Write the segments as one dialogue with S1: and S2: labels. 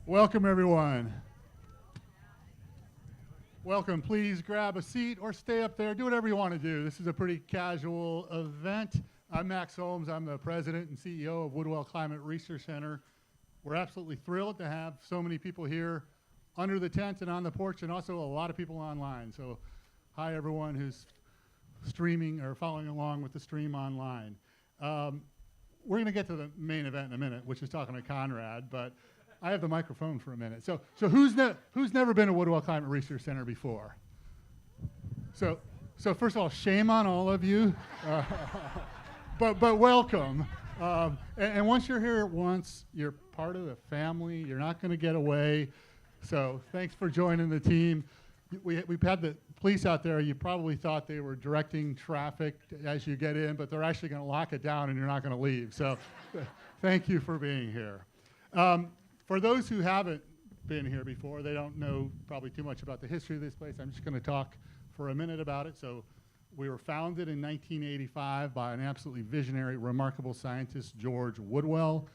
S1: Welcome, everyone. Welcome. Please grab a seat or stay up there. Do whatever you want to do. This is a pretty casual event. I'm Max Holmes. I'm the president and CEO of Woodwell Climate Research Center. We're absolutely thrilled to have so many people here under the tent and on the porch, and also a lot of people online. So hi, everyone who's streaming or following along with the stream online. We're going to get to the main event in a minute, which is talking to Conrad, but I have the microphone for a minute. So who's never been to Woodwell Climate Research Center before? So first of all, shame on all of you, but welcome. And once you're here once, you're part of the family. You're not going to get away. So thanks for joining the team. We've had the police out there. You probably thought they were directing traffic as you get in, but they're actually going to lock it down and you're not going to leave. So thank you for being here. For those who haven't been here before, they don't know probably too much about the history of this place. I'm just going to talk for a minute about it. So we were founded in 1985 by an absolutely visionary, remarkable scientist, George Woodwell.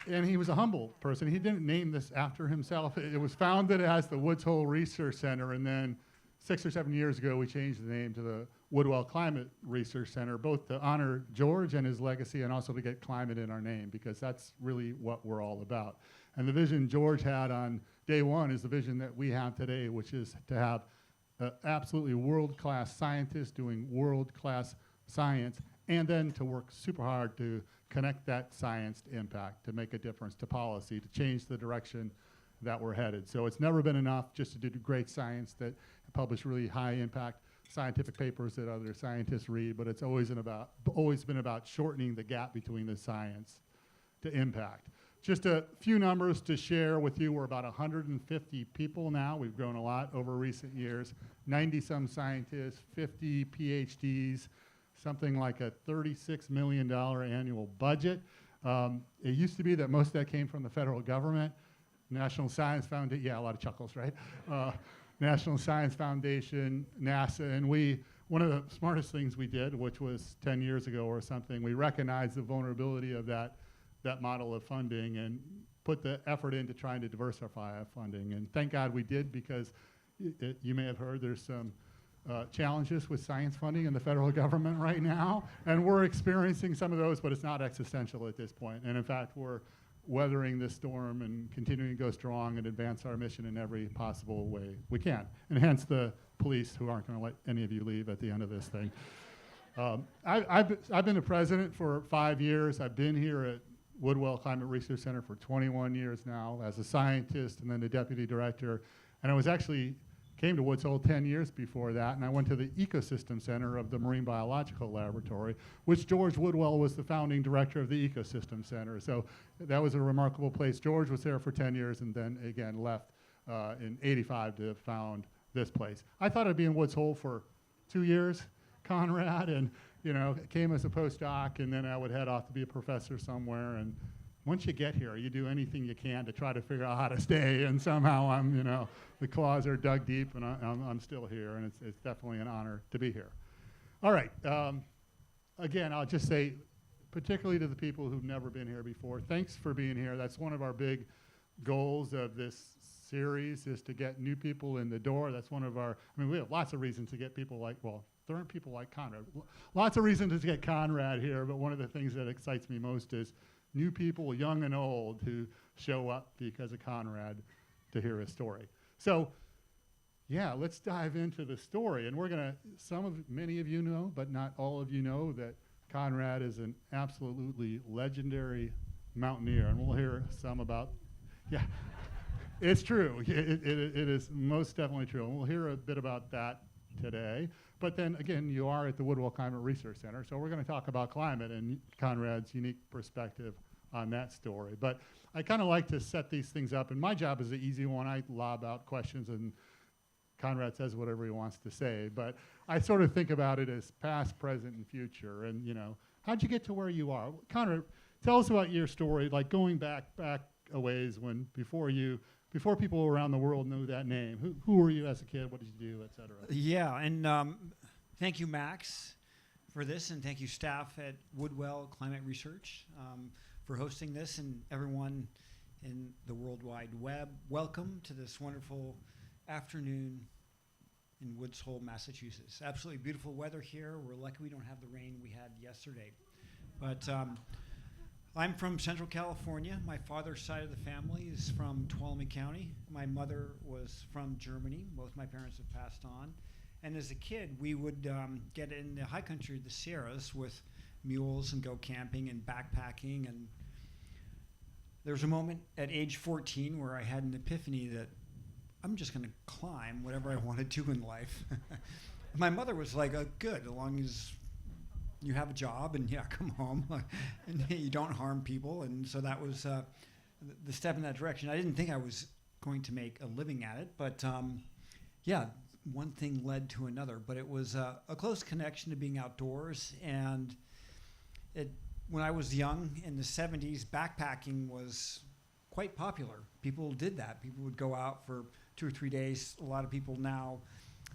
S1: And he was a humble person. He didn't name this after himself. It was founded as the Woods Hole Research Center, and then 6 or 7 years ago, we changed the name to the Woodwell Climate Research Center, both to honor George and his legacy and also to get climate in our name, because that's really what we're all about. And the vision George had on day one is the vision that we have today, which is to have absolutely world-class scientists doing world-class science, and then to work super hard to connect that science to impact, to make a difference to policy, to change the direction that we're headed. So it's never been enough just to do great science that publish really high-impact scientific papers that other scientists read, but it's always been about shortening the gap between the science to impact. Just a few numbers to share with you. We're about 150 people now. We've grown a lot over recent years. 90-some scientists, 50 PhDs, something like a $36 million annual budget. It used to be that most of that came from the federal government. National Science Foundation, yeah, a lot of chuckles, right? National Science Foundation, NASA, and one of the smartest things we did, which was 10 years ago or something, we recognized the vulnerability of that model of funding and put the effort into trying to diversify our funding. And thank God we did, because you may have heard there's some challenges with science funding in the federal government right now, and we're experiencing some of those, but it's not existential at this point. And in fact, we're weathering this storm and continuing to go strong and advance our mission in every possible way we can. And hence the police, who aren't going to let any of you leave at the end of this thing. I've been the president for 5 years. I've been here at Woodwell Climate Research Center for 21 years now as a scientist and then the deputy director. And I came to Woods Hole 10 years before that, and I went to the Ecosystem Center of the Marine Biological Laboratory, which George Woodwell was the founding director of the Ecosystem Center. So that was a remarkable place. George was there for 10 years and then again left in '85 to found this place. I thought I'd be in Woods Hole for 2 years, Conrad, and came as a postdoc, and then I would head off to be a professor somewhere. And once you get here, you do anything you can to try to figure out how to stay, and somehow the claws are dug deep, and I'm still here, and it's definitely an honor to be here. All right, again, I'll just say, particularly to the people who've never been here before, thanks for being here. That's one of our big goals of this series, is to get new people in the door. That's one of we have lots of reasons to get people there aren't people like Conrad. Lots of reasons to get Conrad here, but one of the things that excites me most is new people, young and old, who show up because of Conrad to hear his story. So, yeah, let's dive into the story. And many of you know, but not all of you know, that Conrad is an absolutely legendary mountaineer. And we'll hear some about, it's true. It is most definitely true. And we'll hear a bit about that today. But then again, you are at the Woodwell Climate Research Center, so we're going to talk about climate and Conrad's unique perspective on that story. But I kind of like to set these things up, and my job is the easy one. I lob out questions and Conrad says whatever he wants to say, but I sort of think about it as past, present, and future. And how'd you get to where you are? Conrad, tell us about your story, like going back a ways when before people around the world knew that name. Who were you as a kid? What did you do, et cetera?
S2: Yeah, and thank you, Max, for this, and thank you staff at Woodwell Climate Research for hosting this, and everyone in the World Wide Web. Welcome to this wonderful afternoon in Woods Hole, Massachusetts. Absolutely beautiful weather here. We're lucky we don't have the rain we had yesterday. But I'm from Central California. My father's side of the family is from Tuolumne County. My mother was from Germany. Both my parents have passed on. And as a kid, we would get in the high country, the Sierras, with mules and go camping and backpacking. And there was a moment at age 14 where I had an epiphany that I'm just going to climb whatever I want to do in life. My mother was like, good, as long as you have a job and come home and you don't harm people. And so that was the step in that direction. I didn't think I was going to make a living at it, but one thing led to another. But it was a close connection to being outdoors. And when I was young in the 70s, backpacking was quite popular. People did that. People would go out for 2 or 3 days. A lot of people now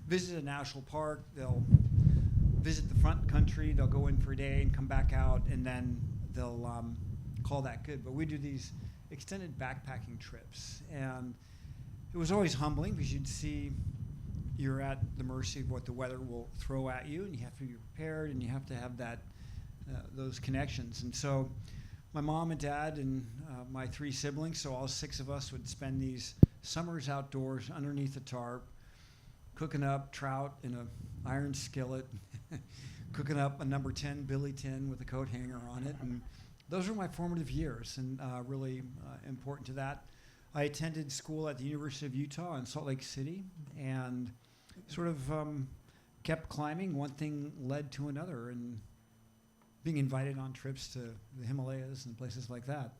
S2: visit a national park. They'll visit the front country. They'll go in for a day and come back out, and then they'll call that good. But we do these extended backpacking trips, and it was always humbling because you'd see you're at the mercy of what the weather will throw at you, and you have to be prepared, and you have to have that those connections. And so my mom and dad and my 3 siblings, so all 6 of us would spend these summers outdoors underneath a tarp, cooking up trout in an iron skillet, cooking up a number 10 billy tin with a coat hanger on it. And those were my formative years, and really important to that. I attended school at the University of Utah in Salt Lake City and sort of kept climbing. One thing led to another, and being invited on trips to the Himalayas and places like that.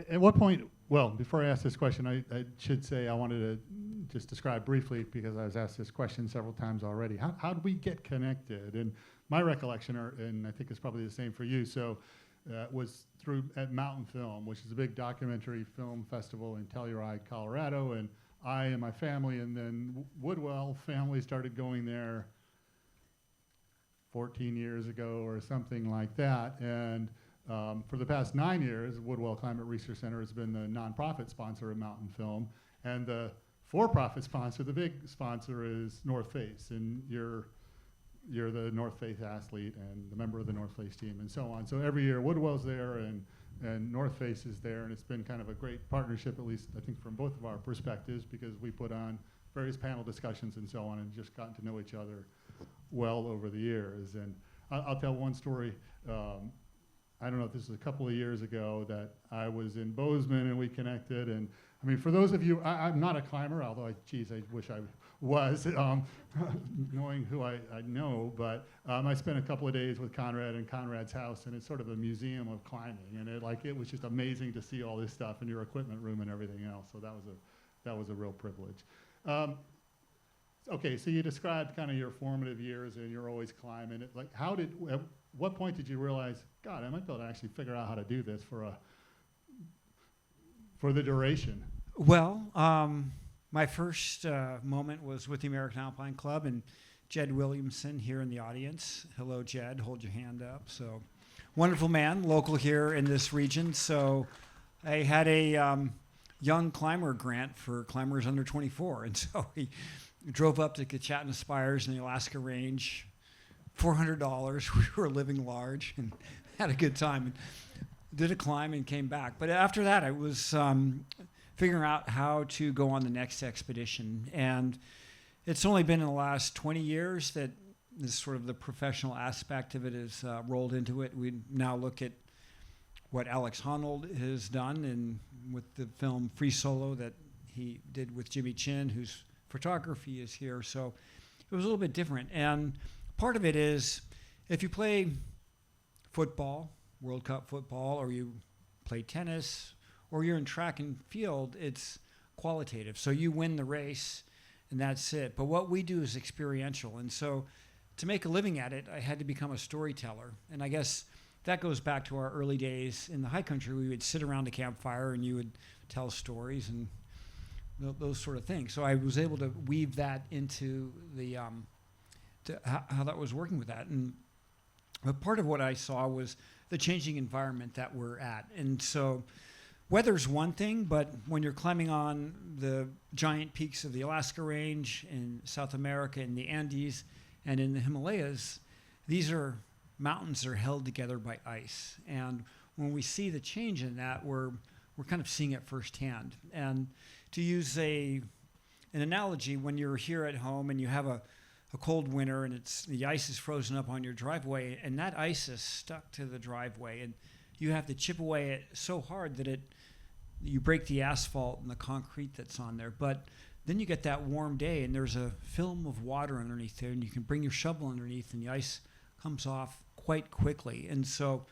S1: At what point, well, before I ask this question, I should say I wanted to just describe briefly, because I was asked this question several times already. How do we get connected? And my recollection, and I think it's probably the same for you, was through at Mountain Film, which is a big documentary film festival in Telluride, Colorado. And I and my family, and then Woodwell family started going there 14 years ago or something like that. And for the past 9 years, Woodwell Climate Research Center has been the nonprofit sponsor of Mountain Film. And the for-profit sponsor, the big sponsor, is North Face. And you're the North Face athlete and the member of the North Face team and so on. So every year Woodwell's there and North Face is there, and it's been kind of a great partnership, at least I think from both of our perspectives, because we put on various panel discussions and so on and just gotten to know each other well over the years. And I'll tell one story. I don't know if this was a couple of years ago that I was in Bozeman and we connected. And I mean, for those of you, I'm not a climber, although I wish I was, knowing who I know, but I spent a couple of days with Conrad in Conrad's house, and it's sort of a museum of climbing. And it was just amazing to see all this stuff in your equipment room and everything else. So that was a real privilege. Okay, so you described kind of your formative years, and you're always climbing. At what point did you realize, God, I might be able to actually figure out how to do this for the duration?
S2: Well, my first moment was with the American Alpine Club, and Jed Williamson here in the audience. Hello, Jed. Hold your hand up. So, wonderful man, local here in this region. So, I had a young climber grant for climbers under 24, and so he drove up to Kachatna Spires in the Alaska Range, $400. We were living large and had a good time. And did a climb and came back. But after that, I was figuring out how to go on the next expedition. And it's only been in the last 20 years that this sort of the professional aspect of it has rolled into it. We now look at what Alex Honnold has done and with the film Free Solo that he did with Jimmy Chin, whose photography is here. So it was a little bit different. And part of it is if you play football, World Cup football, or you play tennis, or you're in track and field, it's qualitative. So you win the race, and that's it. But what we do is experiential. And so to make a living at it, I had to become a storyteller. And I guess that goes back to our early days in the high country. We would sit around a campfire, and you would tell stories and those sort of things. So I was able to weave that into the how that was working with that. But part of what I saw was the changing environment that we're at. And so weather's one thing, but when you're climbing on the giant peaks of the Alaska Range in South America, in the Andes, and in the Himalayas, these are mountains that are held together by ice. And when we see the change in that, we're kind of seeing it firsthand. And to use an analogy, when you're here at home and you have a cold winter and the ice is frozen up on your driveway, and that ice is stuck to the driveway, and you have to chip away it so hard that you break the asphalt and the concrete that's on there. But then you get that warm day and there's a film of water underneath there, and you can bring your shovel underneath and the ice comes off quite quickly. And so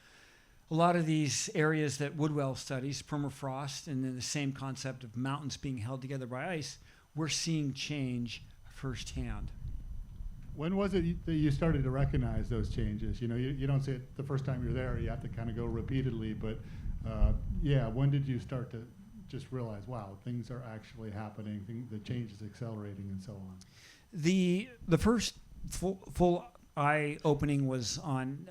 S2: a lot of these areas that Woodwell studies, permafrost, and then the same concept of mountains being held together by ice, we're seeing change firsthand.
S1: When was it that you started to recognize those changes? You know, you don't see it the first time you're there. You have to kind of go repeatedly. But when did you start to just realize, wow, things are actually happening, the change is accelerating, and so on?
S2: The first full eye opening was on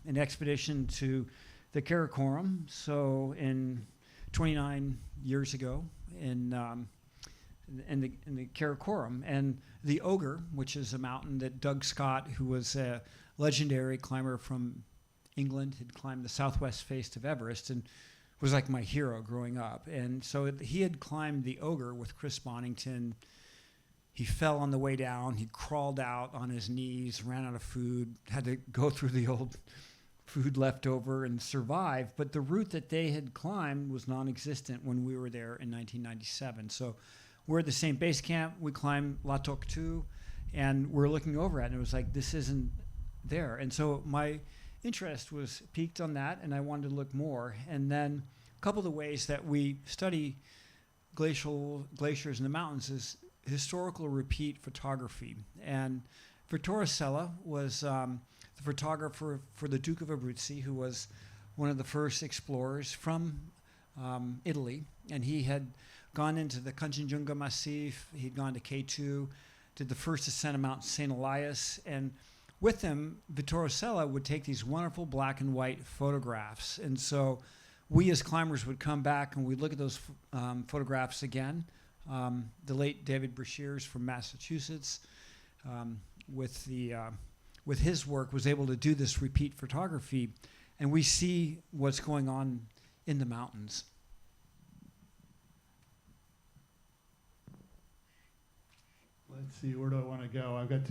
S2: an expedition to the Karakoram. So in 29 years ago in the Karakoram, and the Ogre, which is a mountain that Doug Scott, who was a legendary climber from England, had climbed the southwest face of Everest and was like my hero growing up. And so he had climbed the Ogre with Chris Bonington. He fell on the way down. He crawled out on his knees, ran out of food, had to go through the old food left over and survive. But the route that they had climbed was non-existent when we were there in 1997. So we're at the same base camp. We climbed La Toctou, and we're looking over at it, and it was like, this isn't there. And so my interest was piqued on that, and I wanted to look more. And then a couple of the ways that we study glaciers in the mountains is historical repeat photography. And Vittorosella was the photographer for the Duke of Abruzzi, who was one of the first explorers from Italy, and he had gone into the Kanchenjunga Massif. He'd gone to K2, did the first ascent of Mount St. Elias, and with him, Vittorosella would take these wonderful black and white photographs. And so we as climbers would come back and we'd look at those photographs again. The late David Brashears from Massachusetts, with his work, was able to do this repeat photography, and we see what's going on in the mountains.
S1: Let's see, where do I want to go? I've got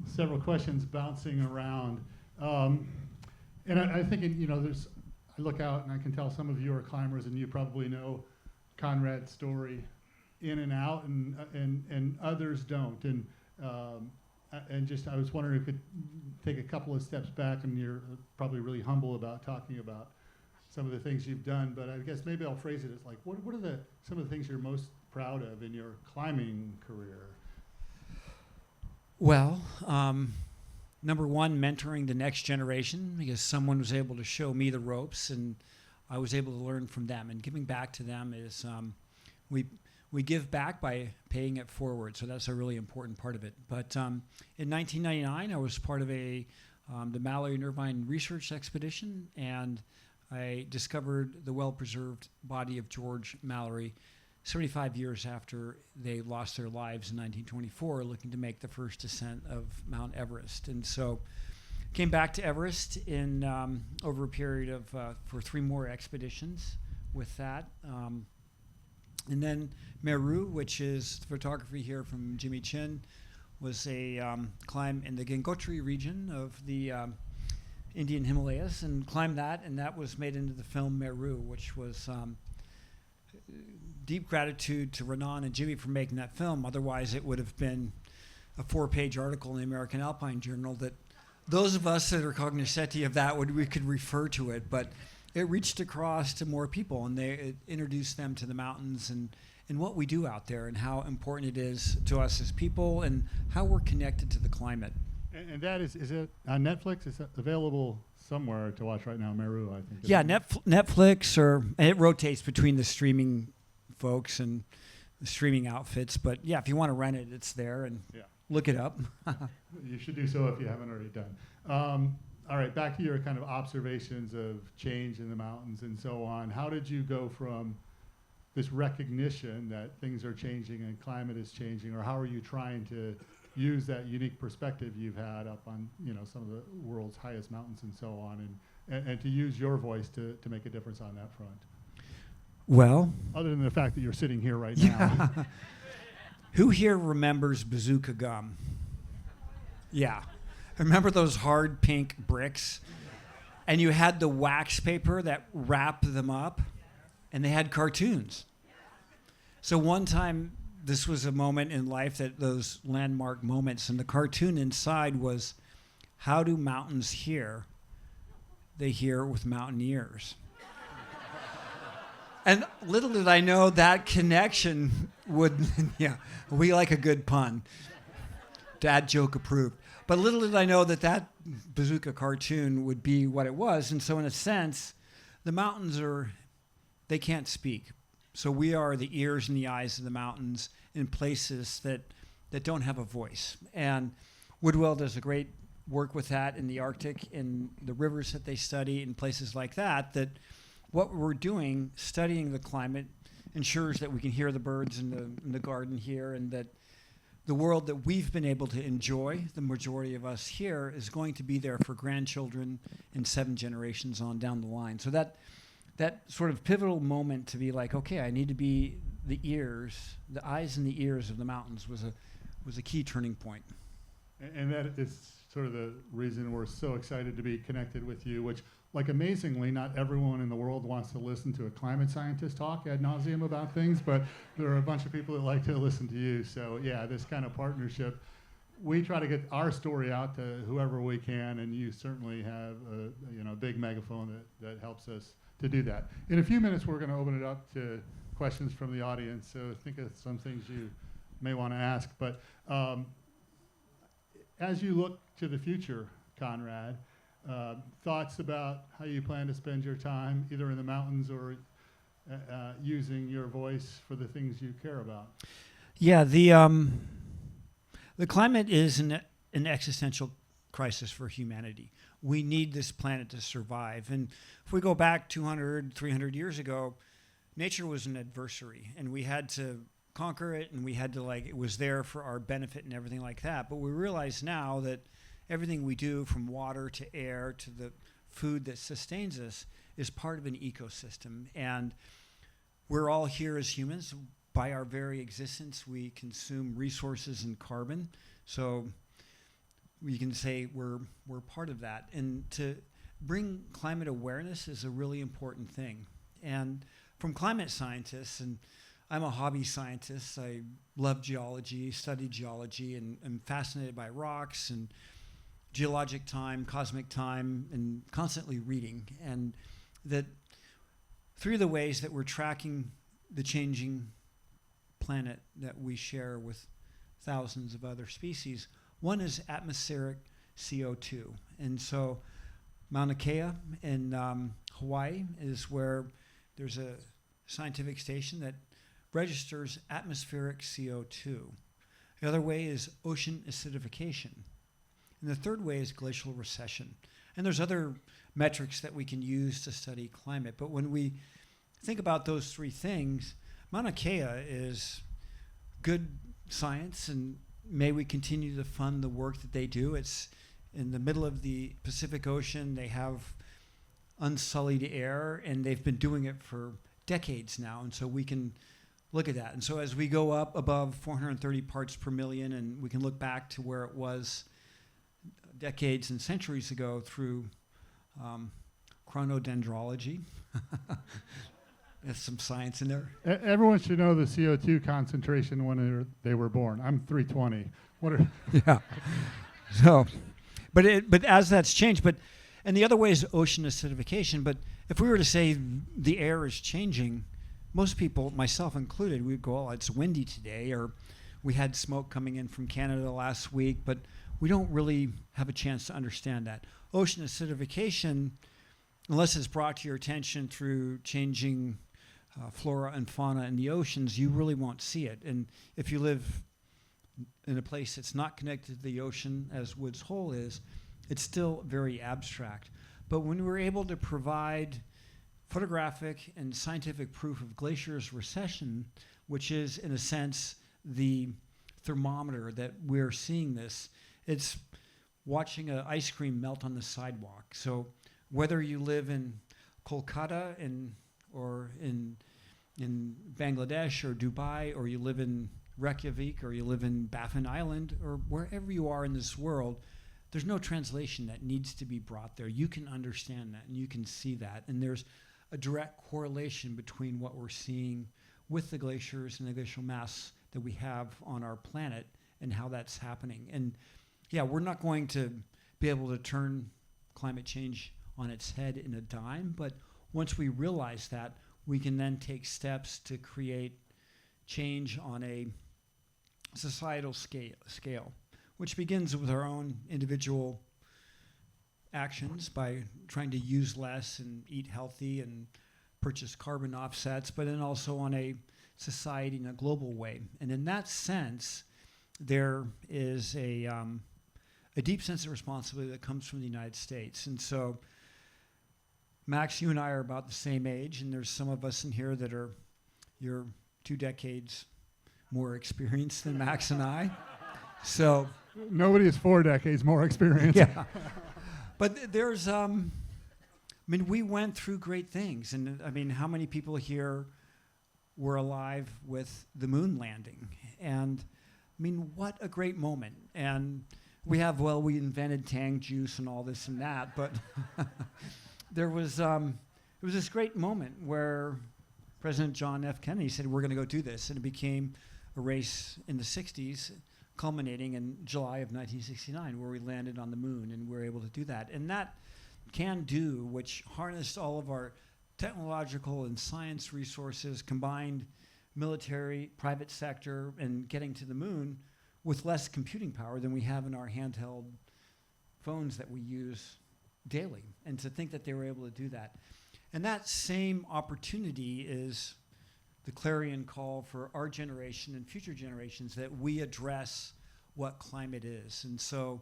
S1: several questions bouncing around. And I think, I look out and I can tell some of you are climbers and you probably know Conrad's story in and out, and others don't. And I was wondering if you could take a couple of steps back, and you're probably really humble about talking about some of the things you've done, but I guess maybe I'll phrase it as like, what are some of the things you're most proud of in your climbing career?
S2: Well, number one, mentoring the next generation, because someone was able to show me the ropes and I was able to learn from them. And giving back to them is, we give back by paying it forward. So that's a really important part of it. But in 1999, I was part of the Mallory and Irvine research expedition, and I discovered the well-preserved body of George Mallory 75 years after they lost their lives in 1924, looking to make the first ascent of Mount Everest. And so came back to Everest in over a period of for 3 more expeditions with that. And then Meru, which is photography here from Jimmy Chin, was a climb in the Gangotri region of the Indian Himalayas, and climbed that, and that was made into the film Meru, which was deep gratitude to Renan and Jimmy for making that film. Otherwise, it would have been a 4-page article in the American Alpine Journal that those of us that are cognoscenti of that we could refer to it. But it reached across to more people, and it introduced them to the mountains and what we do out there and how important it is to us as people and how we're connected to the climate.
S1: And that is it on Netflix? Is it available somewhere to watch right now, Meru, I think?
S2: Yeah, Netflix, and it rotates between the streaming folks and the streaming outfits. But yeah, if you want to rent it, it's there. And
S1: yeah.
S2: Look it up.
S1: You should do so if you haven't already done. All right, back to your kind of observations of change in the mountains and so on. How did you go from this recognition that things are changing and climate is changing, or how are you trying to use that unique perspective you've had up on, some of the world's highest mountains and so on, and to use your voice to make a difference on that front?
S2: Well,
S1: other than the fact that you're sitting here right now.
S2: Who here remembers bazooka gum? Yeah. Remember those hard pink bricks? And you had the wax paper that wrapped them up, and they had cartoons. So one time, this was a moment in life that those landmark moments, and the cartoon inside was, how do mountains hear? They hear with mountaineers. And little did I know that connection would, we like a good pun. Dad joke approved. But little did I know that bazooka cartoon would be what it was. And so in a sense, the mountains they can't speak. So we are the ears and the eyes of the mountains in places that don't have a voice. And Woodwell does a great work with that in the Arctic, in the rivers that they study, in places like that what we're doing, studying the climate, ensures that we can hear the birds in the garden here, and that the world that we've been able to enjoy, the majority of us here, is going to be there for grandchildren and 7 generations on down the line. So that sort of pivotal moment to be like, okay, I need to be the eyes and the ears of the mountains was a key turning point.
S1: And that is sort of the reason we're so excited to be connected with you, which, like, amazingly, not everyone in the world wants to listen to a climate scientist talk ad nauseum about things, but there are a bunch of people that like to listen to you. So yeah, this kind of partnership, we try to get our story out to whoever we can, and you certainly have a big megaphone that helps us to do that. In a few minutes, we're going to open it up to questions from the audience, so think of some things you may want to ask. But as you look to the future, Conrad, thoughts about how you plan to spend your time, either in the mountains or using your voice for the things you care about?
S2: Yeah, the climate is an existential crisis for humanity. We need this planet to survive. And if we go back 200, 300 years ago, nature was an adversary, and we had to conquer it, and we had to, it was there for our benefit and everything like that. But we realize now that everything we do, from water to air to the food that sustains us, is part of an ecosystem. And we're all here as humans. By our very existence, we consume resources and carbon. So we can say we're part of that. And to bring climate awareness is a really important thing. And from climate scientists, and I'm a hobby scientist, I love geology, study geology, and I'm fascinated by rocks and geologic time, cosmic time, and constantly reading. And that 3 of the ways that we're tracking the changing planet that we share with thousands of other species, one is atmospheric CO2. And so Mauna Kea in Hawaii is where there's a scientific station that registers atmospheric CO2. The other way is ocean acidification. And the third way is glacial recession. And there's other metrics that we can use to study climate. But when we think about those 3 things, Mauna Kea is good science, and may we continue to fund the work that they do. It's in the middle of the Pacific Ocean. They have unsullied air, and they've been doing it for decades now. And so we can look at that. And so as we go up above 430 parts per million, and we can look back to where it was decades and centuries ago through chronodendrology. There's some science in there.
S1: Everyone should know the CO2 concentration when they were born. I'm 320. What are
S2: yeah. So, but as that's changed, and the other way is ocean acidification. But if we were to say the air is changing, most people, myself included, we'd go, oh, it's windy today, or we had smoke coming in from Canada last week, but we don't really have a chance to understand that. Ocean acidification, unless it's brought to your attention through changing flora and fauna in the oceans, you really won't see it. And if you live in a place that's not connected to the ocean as Woods Hole is, it's still very abstract. But when we're able to provide photographic and scientific proof of glaciers recession, which is in a sense the thermometer that we're seeing this, it's watching an ice cream melt on the sidewalk. So whether you live in Kolkata or in Bangladesh or Dubai, or you live in Reykjavik, or you live in Baffin Island, or wherever you are in this world, there's no translation that needs to be brought there. You can understand that and you can see that. And there's a direct correlation between what we're seeing with the glaciers and the glacial mass that we have on our planet and how that's happening. And yeah, we're not going to be able to turn climate change on its head in a dime, but once we realize that, we can then take steps to create change on a societal scale, which begins with our own individual actions by trying to use less and eat healthy and purchase carbon offsets, but then also on a society in a global way. And in that sense, there is a deep sense of responsibility that comes from the United States. And so, Max, you and I are about the same age, and there's some of us in here that are, you're 2 decades more experienced than Max and I. So
S1: nobody is 4 decades more experienced.
S2: yeah. But there's, I mean, we went through great things. And I mean, how many people here were alive with the moon landing? And I mean, what a great moment. And we invented Tang juice and all this and that, but it was this great moment where President John F. Kennedy said, we're going to go do this. And it became a race in the 60s, culminating in July of 1969, where we landed on the moon and we were able to do that. And that can-do, which harnessed all of our technological and science resources, combined military, private sector, and getting to the moon with less computing power than we have in our handheld phones that we use daily. And to think that they were able to do that. And that same opportunity is the clarion call for our generation and future generations, that we address what climate is. And so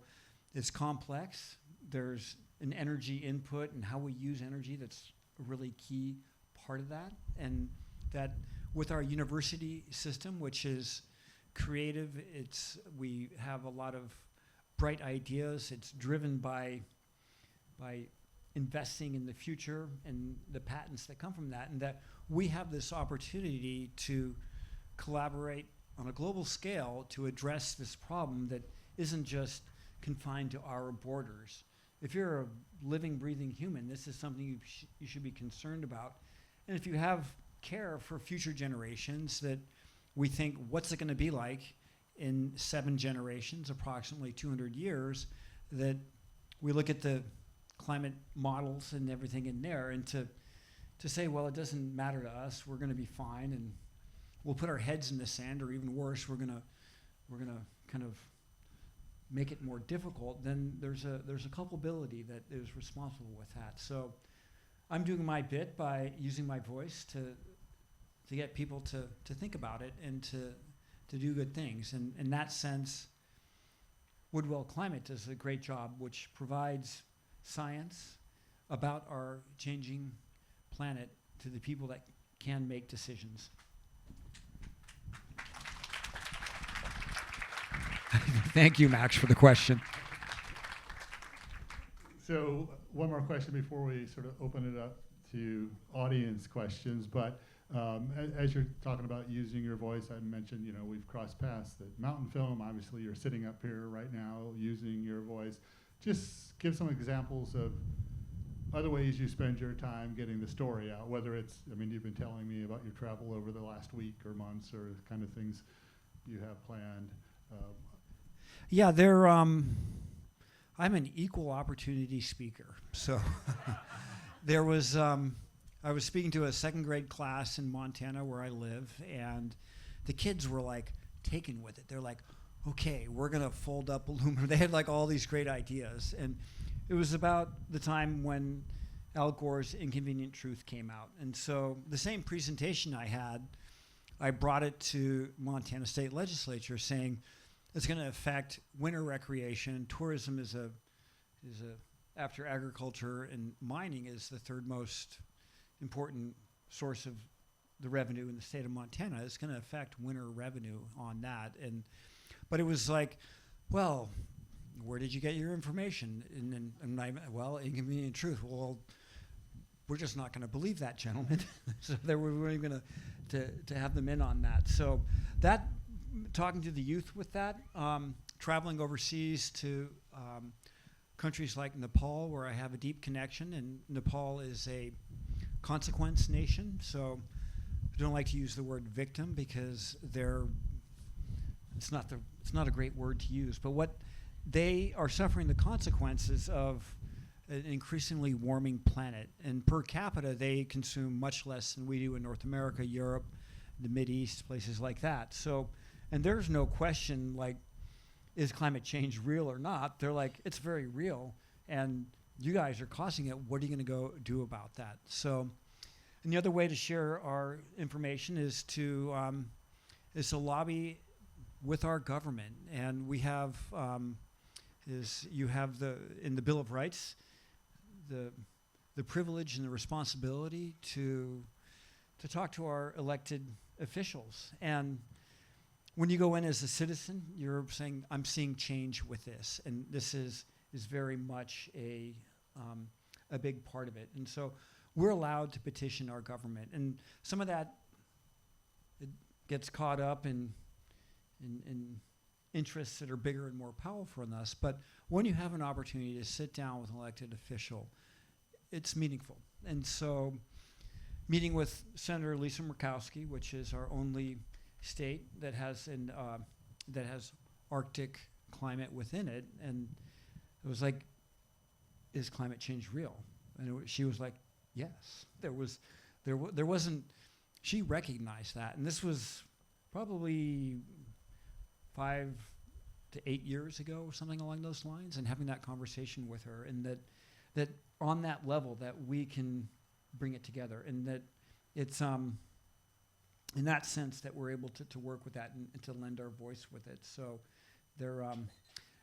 S2: it's complex. There's an energy input and how we use energy that's a really key part of that. And that with our university system, which is creative, we have a lot of bright ideas. It's driven by investing in the future and the patents that come from that, and that we have this opportunity to collaborate on a global scale to address this problem that isn't just confined to our borders. If you're a living, breathing human, this is something you should be concerned about. And if you have care for future generations, that we think, what's it going to be like in 7 generations, approximately 200 years, that we look at the climate models and everything in there, and to say, well, it doesn't matter to us, we're going to be fine, and we'll put our heads in the sand, or even worse, we're going to kind of make it more difficult, then there's a culpability that is responsible with that. So I'm doing my bit by using my voice to get people to think about it and to do good things. And in that sense, Woodwell Climate does a great job, which provides science about our changing planet to the people that can make decisions. Thank you, Max, for the question.
S1: So one more question before we sort of open it up to audience questions. But as you're talking about using your voice, I mentioned, we've crossed paths. That mountain film, obviously you're sitting up here right now using your voice. Just give some examples of other ways you spend your time getting the story out, whether it's, you've been telling me about your travel over the last week or months, or kind of things you have planned.
S2: Yeah, I'm an equal opportunity speaker. So I was speaking to a 2nd grade class in Montana where I live, and the kids were like taken with it. They're like, okay, we're going to fold up aluminum. They had like all these great ideas. And it was about the time when Al Gore's Inconvenient Truth came out. And so the same presentation I had, I brought it to Montana State Legislature saying, it's going to affect winter recreation. Tourism is a after agriculture and mining is the third most important source of the revenue in the state of Montana. It's going to affect winter revenue on that. But it was like, well, where did you get your information? And well, inconvenient truth. Well, we're just not going to believe that gentleman. So we weren't going to have them in on that. So that, talking to the youth with that, traveling overseas to countries like Nepal, where I have a deep connection, and Nepal is a consequence nation. So I don't like to use the word victim because it's not a great word to use. But what they are suffering the consequences of an increasingly warming planet, and per capita they consume much less than we do in North America, Europe, the Mideast, places like that. So, and there's no question, like, is climate change real or not? They're like, it's very real, and you guys are causing it. What are you going to go do about that? So, and the other way to share our information is to lobby with our government, and we have you have in the Bill of Rights the privilege and the responsibility to talk to our elected officials. And when you go in as a citizen, you're saying, I'm seeing change with this, and this is very much a big part of it. And so we're allowed to petition our government, and some of that it gets caught up in interests that are bigger and more powerful than us. But when you have an opportunity to sit down with an elected official, it's meaningful. And so meeting with Senator Lisa Murkowski, which is our only state that has Arctic climate within it, and it was like, is climate change real? And she was like, yes. There wasn't. She recognized that, and this was probably 5 to 8 years ago or something along those lines, and having that conversation with her, and that on that level that we can bring it together, and that it's in that sense that we're able to work with that and to lend our voice with it. So there,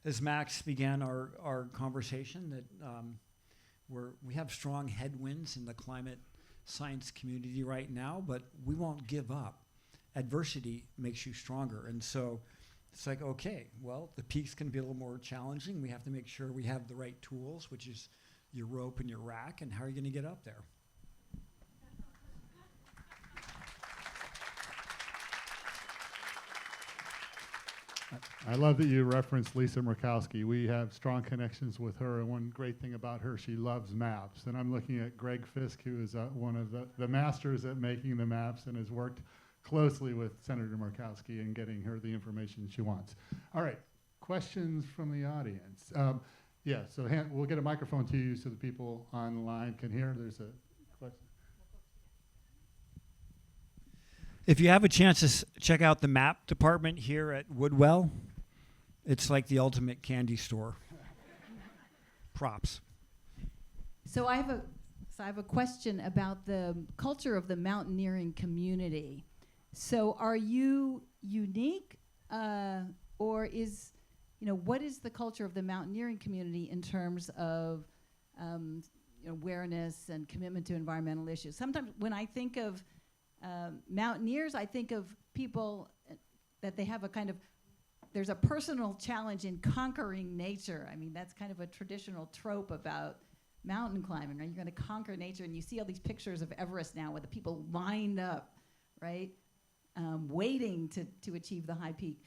S2: as Max began our conversation, that we have strong headwinds in the climate science community right now, but we won't give up. Adversity makes you stronger, and so it's like, okay, well, the peaks can be a little more challenging. We have to make sure we have the right tools, which is your rope and your rack, and how are you going to get up there?
S1: I love that you referenced Lisa Murkowski. We have strong connections with her, and one great thing about her, she loves maps. And I'm looking at Greg Fisk, who is one of the masters at making the maps and has worked closely with Senator Murkowski in getting her the information she wants. All right, questions from the audience. Yeah, so we'll get a microphone to you so the people online can hear. There's a question.
S2: If you have a chance to check out the map department here at Woodwell, it's like the ultimate candy store. Props.
S3: So I have a question about the culture of the mountaineering community. So are you unique, or is, what is the culture of the mountaineering community in terms of awareness and commitment to environmental issues? Sometimes when I think of mountaineers, I think of people that they have there's a personal challenge in conquering nature. I mean, that's kind of a traditional trope about mountain climbing, right? You're going to conquer nature, and you see all these pictures of Everest now with the people lined up, right, waiting to achieve the high peak.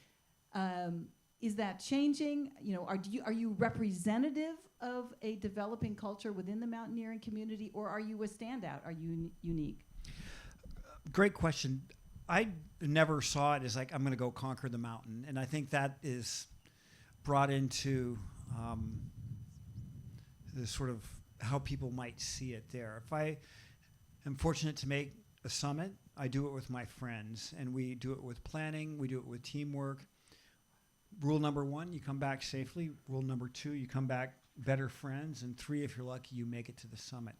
S3: Is that changing? Are you representative of a developing culture within the mountaineering community, or are you a standout? Are you unique?
S2: Great question. I never saw it as like, I'm going to go conquer the mountain. And I think that is brought into the sort of how people might see it there. If I am fortunate to make a summit, I do it with my friends, and we do it with planning, we do it with teamwork. Rule number 1, you come back safely. Rule number 2, you come back better friends. And 3, if you're lucky, you make it to the summit.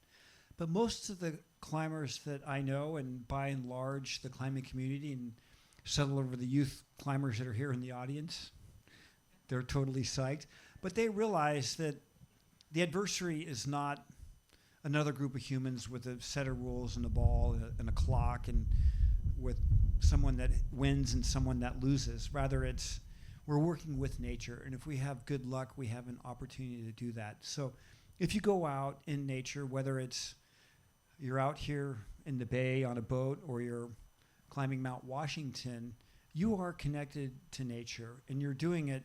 S2: But most of the climbers that I know, and by and large the climbing community, and settle over the youth climbers that are here in the audience, they're totally psyched. But they realize that the adversary is not another group of humans with a set of rules and a ball and a clock and with someone that wins and someone that loses. Rather, we're working with nature, and if we have good luck, we have an opportunity to do that. So if you go out in nature, whether it's you're out here in the bay on a boat or you're climbing Mount Washington, you are connected to nature, and you're doing it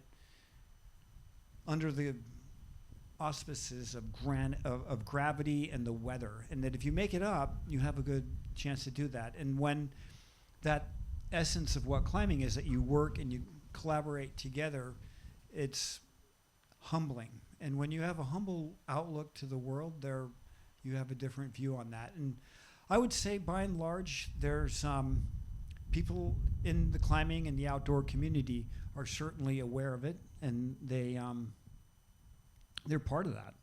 S2: under the auspices of gravity and the weather, and that if you make it up, you have a good chance to do that. And when that essence of what climbing is, that you work and you collaborate together, it's humbling. And when you have a humble outlook to the world, you have a different view on that. And I would say, by and large, there's people in the climbing and the outdoor community are certainly aware of it, and they're part of that.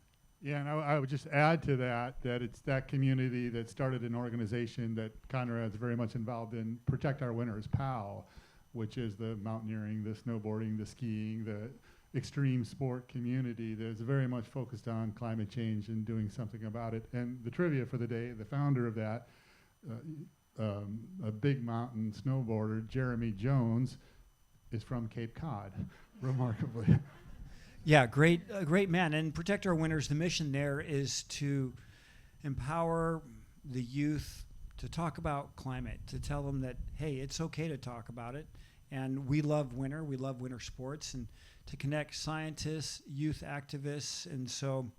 S1: Yeah, and I would just add to that it's that community that started an organization that Conrad's very much involved in, Protect Our Winters, POW, which is the mountaineering, the snowboarding, the skiing, the extreme sport community that is very much focused on climate change and doing something about it. And the trivia for the day, the founder of that, a big mountain snowboarder, Jeremy Jones, is from Cape Cod, remarkably.
S2: Yeah, great man. And Protect Our Winters, the mission there is to empower the youth to talk about climate, to tell them that, hey, it's okay to talk about it. And we love winter sports, and to connect scientists, youth activists. And so,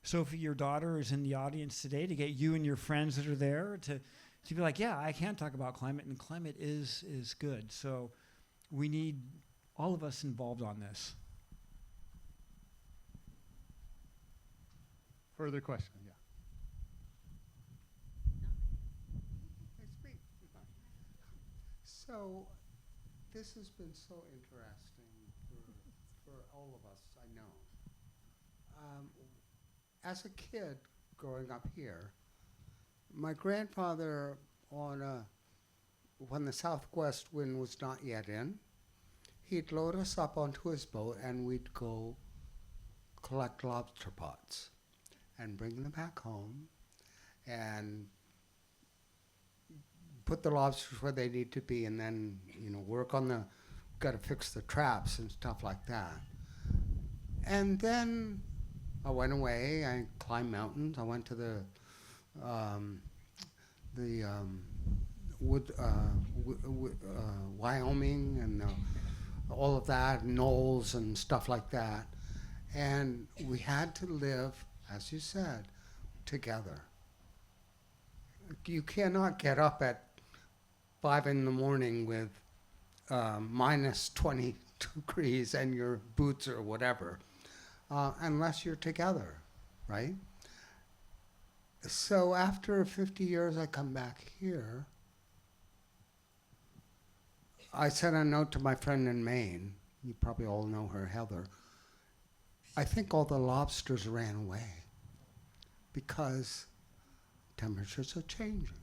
S2: Sophie, your daughter, is in the audience today to get you and your friends that are there to be like, yeah, I can talk about climate, and climate is good. So we need all of us involved on this.
S1: Further question? Yeah.
S4: So, this has been so interesting for all of us, I know. As a kid growing up here, my grandfather, when the southwest wind was not yet in, he'd load us up onto his boat and we'd go collect lobster pots and bring them back home and put the lobsters where they need to be, and then, work on got to fix the traps and stuff like that. And then I went away, I climbed mountains, I went to the Wyoming and all of that, knolls and stuff like that. And we had to live, as you said, together. You cannot get up at 5 in the morning with minus 20 degrees and your boots or whatever, unless you're together, right? So after 50 years, I come back here. I sent a note to my friend in Maine. You probably all know her, Heather. I think all the lobsters ran away because temperatures are changing,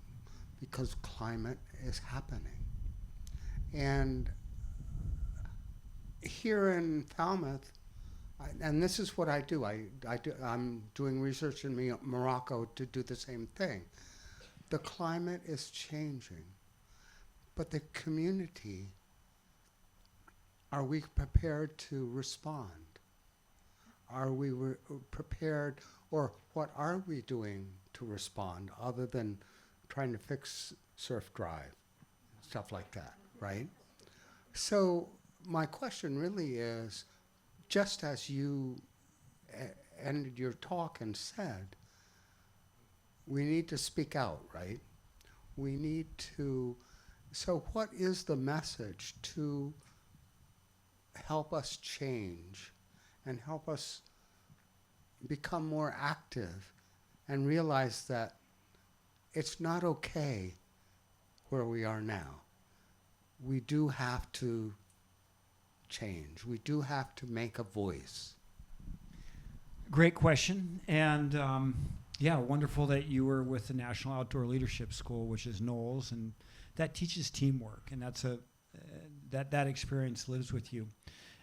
S4: because climate is happening. And here in Falmouth, and this is what I do. I'm doing research in Morocco to do the same thing. The climate is changing, but the community, are we prepared to respond? Are we prepared, or what are we doing to respond other than trying to fix surf drive, stuff like that, right? So my question really is, just as you ended your talk and said, we need to speak out, right? We need to, so what is the message to help us change and help us become more active and realize that it's not okay where we are now? We do have to change. We do have to make a voice.
S2: Great question. And yeah, wonderful that you were with the National Outdoor Leadership School, which is NOLS, and that teaches teamwork, and that's that experience lives with you.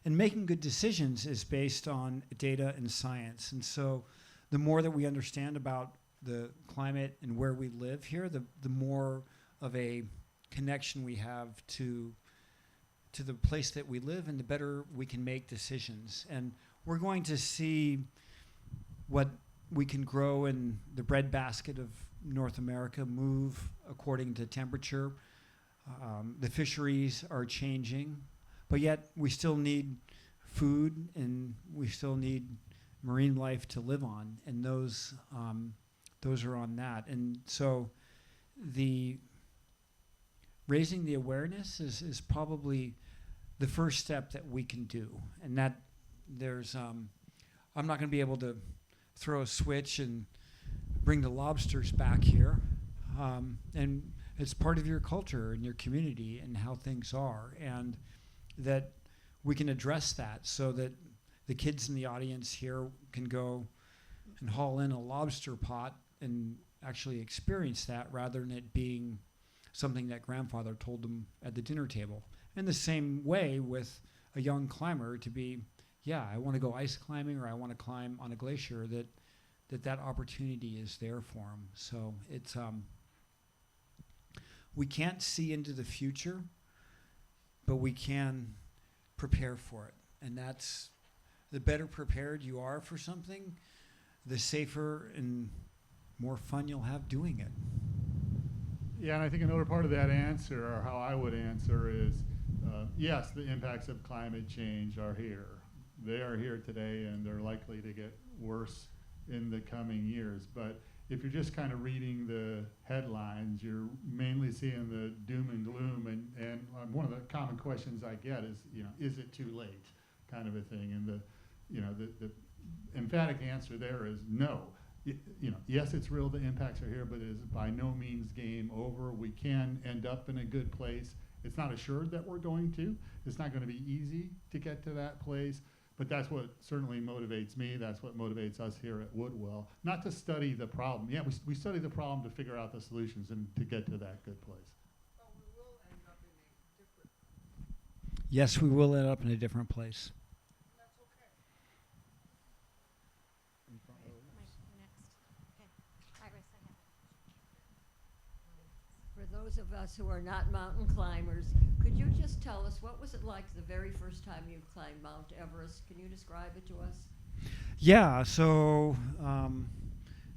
S2: and making good decisions is based on data and science. And so the more that we understand about the climate and where we live here, the more of a connection we have to the place that we live, and the better we can make decisions. And we're going to see what we can grow in the breadbasket of North America move according to temperature. The fisheries are changing, but yet we still need food and we still need marine life to live on, and those are on that. And so the raising the awareness is probably the first step that we can do. And that there's, I'm not going to be able to throw a switch and bring the lobsters back here. And it's part of your culture and your community and how things are. And that we can address that so that the kids in the audience here can go and haul in a lobster pot and actually experience that, rather than it being something that grandfather told them at the dinner table. And the same way with a young climber to be, yeah, I want to go ice climbing, or I want to climb on a glacier, that opportunity is there for them. So it's, we can't see into the future, but we can prepare for it. And that's, the better prepared you are for something, the safer and more fun you'll have doing it.
S1: Yeah, and I think another part of that answer, or how I would answer, is yes, the impacts of climate change are here. They are here today, and they're likely to get worse in the coming years. But if you're just kind of reading the headlines, you're mainly seeing the doom and gloom. And one of the common questions I get is, is it too late, kind of a thing. And the emphatic answer there is no. Yes, it's real, the impacts are here, but it is by no means game over. We can end up in a good place. It's not assured that we're going to. It's not going to be easy to get to that place, but that's what certainly motivates me. That's what motivates us here at Woodwell. Not to study the problem. Yeah, we study the problem to figure out the solutions and to get to that good place.
S5: But we will end up in a different.
S2: Yes, we will end up in a different place.
S5: That's okay.
S6: For those of us who are not mountain climbers, could you just tell us, what was it like the very first time you climbed Mount Everest? Can you describe it to us?
S2: Yeah, so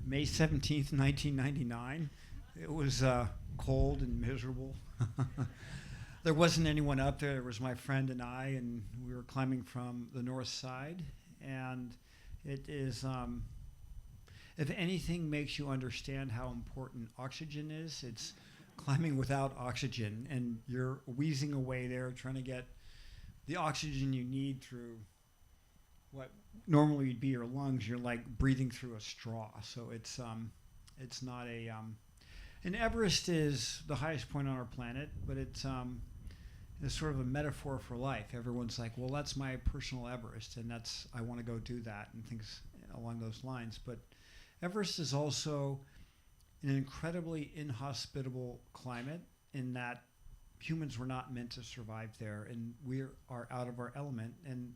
S2: May 17th, 1999, it was cold and miserable. There wasn't anyone up there. It was my friend and I, and we were climbing from the north side. And it is, if anything makes you understand how important oxygen is, it's climbing without oxygen, and you're wheezing away there trying to get the oxygen you need through what normally would be your lungs. You're like breathing through a straw. So it's not a, and Everest is the highest point on our planet, but it's sort of a metaphor for life. Everyone's like, well, that's my personal Everest, and that's, I want to go do that, and things along those lines. But Everest is also an incredibly inhospitable climate, in that humans were not meant to survive there, and we are out of our element. And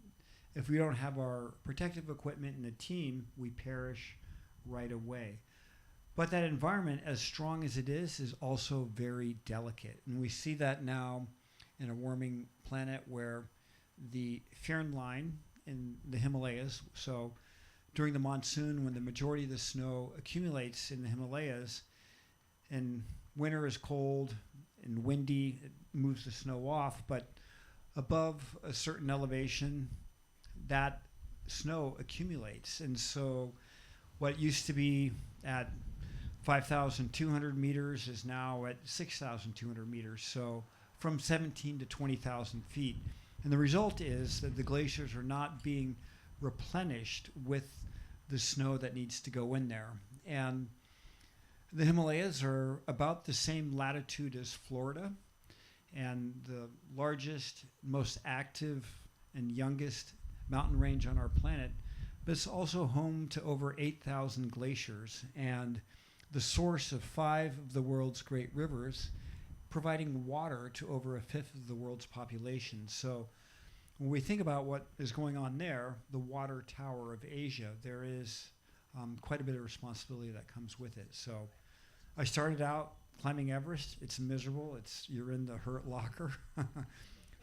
S2: if we don't have our protective equipment and a team, we perish right away. But that environment, as strong as it is also very delicate. And we see that now in a warming planet, where the Fern line in the Himalayas, so during the monsoon, when the majority of the snow accumulates in the Himalayas, and winter is cold and windy, it moves the snow off, but above a certain elevation, that snow accumulates. And so what used to be at 5,200 meters is now at 6,200 meters, so from 17 to 20,000 feet. And the result is that the glaciers are not being replenished with the snow that needs to go in there. And the Himalayas are about the same latitude as Florida, and the largest, most active, and youngest mountain range on our planet. But it's also home to over 8,000 glaciers, and the source of 5 of the world's great rivers, providing water to over a fifth of the world's population. So when we think about what is going on there, the water tower of Asia, there is quite a bit of responsibility that comes with it. So I started out climbing Everest. It's miserable. You're in the hurt locker.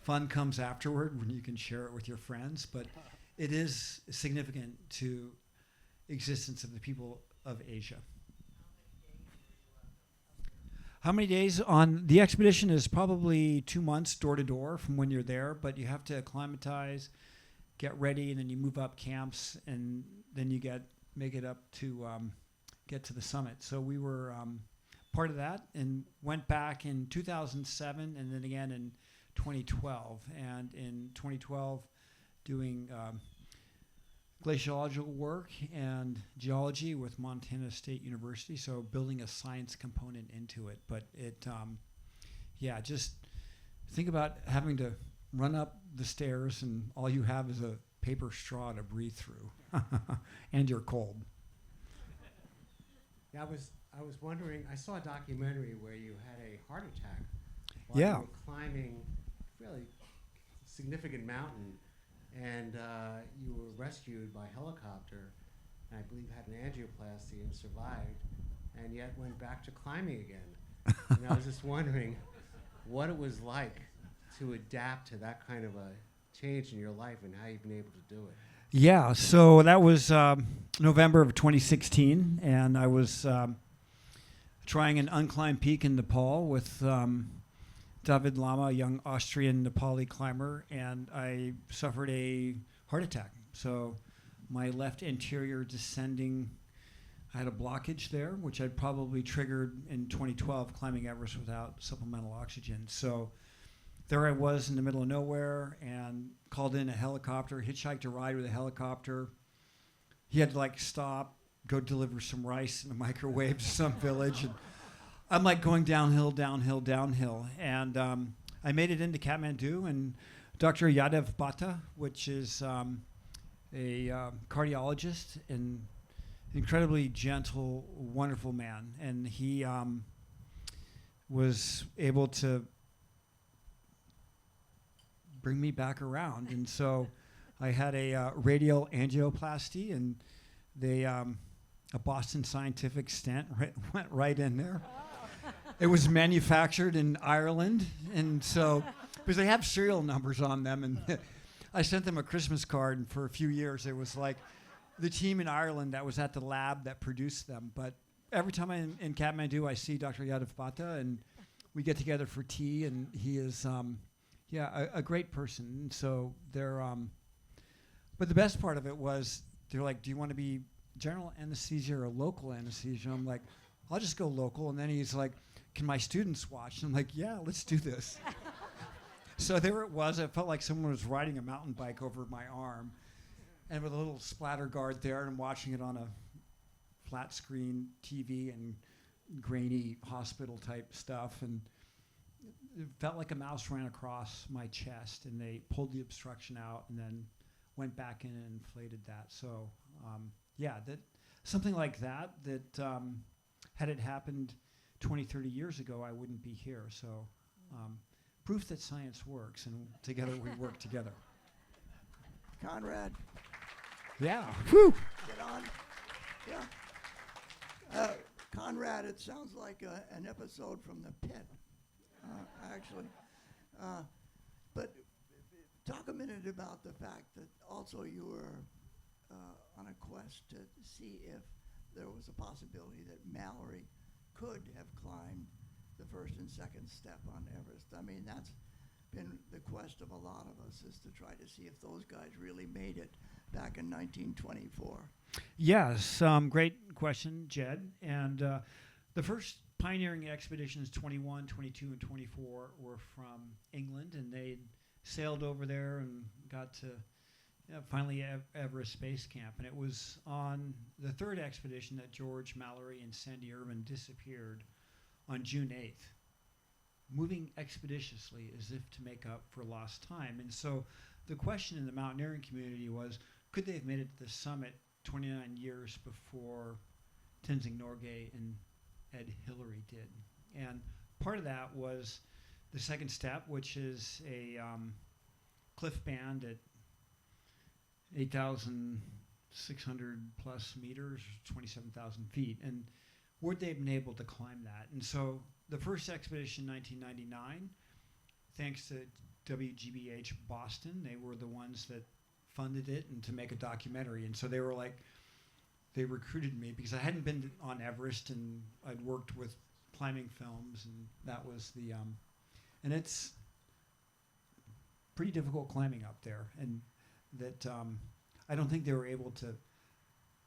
S2: Fun comes afterward when you can share it with your friends, but it is significant to existence of the people of Asia. How many days on the expedition is probably 2 months door to door from when you're there, but you have to acclimatize, get ready, and then you move up camps, and then you make it up to get to the summit. So we were part of that and went back in 2007 and then again in 2012. And in 2012, doing glaciological work and geology with Montana State University, so building a science component into it. But it, just think about having to run up the stairs and all you have is a paper straw to breathe through, and you're cold.
S7: Yeah, I was wondering, I saw a documentary where you had a heart attack while
S2: Yeah.
S7: you were climbing a really significant mountain, and you were rescued by helicopter, and I believe had an angioplasty and survived, and yet went back to climbing again. And I was just wondering what it was like to adapt to that kind of a change in your life and how you've been able to do it.
S2: Yeah, so that was November of 2016, and I was trying an unclimbed peak in Nepal with David Lama, a young Austrian Nepali climber, and I suffered a heart attack. So my left anterior descending, I had a blockage there, which I'd probably triggered in 2012 climbing Everest without supplemental oxygen. So there I was in the middle of nowhere and called in a helicopter, hitchhiked a ride with a helicopter. He had to stop, go deliver some rice in a microwave to some village. And I'm going downhill. And I made it into Kathmandu, and Dr. Yadav Bhatta, which is a cardiologist and incredibly gentle, wonderful man. And he was able to bring me back around. And so I had a radial angioplasty, and they a Boston Scientific stent went right in there. It was manufactured in Ireland, and so because they have serial numbers on them, and I sent them a Christmas card, and for a few years it was like the team in Ireland that was at the lab that produced them. But every time I'm in Kathmandu, I see Dr. Yadav Bhatta, and we get together for tea, and he is a great person. And so they're but the best part of it was they're like, do you want to be general anesthesia or local anesthesia? I'm like, I'll just go local. And then he's like, can my students watch? And I'm like, yeah, let's do this. So there it was. It felt like someone was riding a mountain bike over my arm, and with a little splatter guard there, and I'm watching it on a flat screen TV and grainy hospital type stuff. And it felt like a mouse ran across my chest, and they pulled the obstruction out and then went back in and inflated that. So that something like that had it happened 20, 30 years ago, I wouldn't be here. So proof that science works, and together we work together.
S8: Conrad,
S2: Yeah. Whew.
S8: get on. Yeah. Conrad, it sounds like an episode from The Pit, actually. But talk a minute about the fact that also you were on a quest to see if there was a possibility that Mallory could have climbed the first and second step on Everest. I mean, that's been the quest of a lot of us, is to try to see if those guys really made it back in 1924.
S2: Yes, great question, Jed. And the first pioneering expeditions, 21, 22, and 24, were from England, and they sailed over there and got to finally Everest Space Camp. And it was on the third expedition that George, Mallory, and Sandy Irvin disappeared on June 8th, moving expeditiously as if to make up for lost time. And so the question in the mountaineering community was, could they have made it to the summit 29 years before Tenzing Norgay and Ed Hillary did? And part of that was the second step, which is a cliff band at 8,600 plus meters, 27,000 feet. And would they have been able to climb that? And so the first expedition in 1999, thanks to WGBH Boston, they were the ones that funded it and to make a documentary. And so they were like, they recruited me because I hadn't been on Everest and I'd worked with climbing films, and that was the, and it's pretty difficult climbing up there. And that I don't think they were able to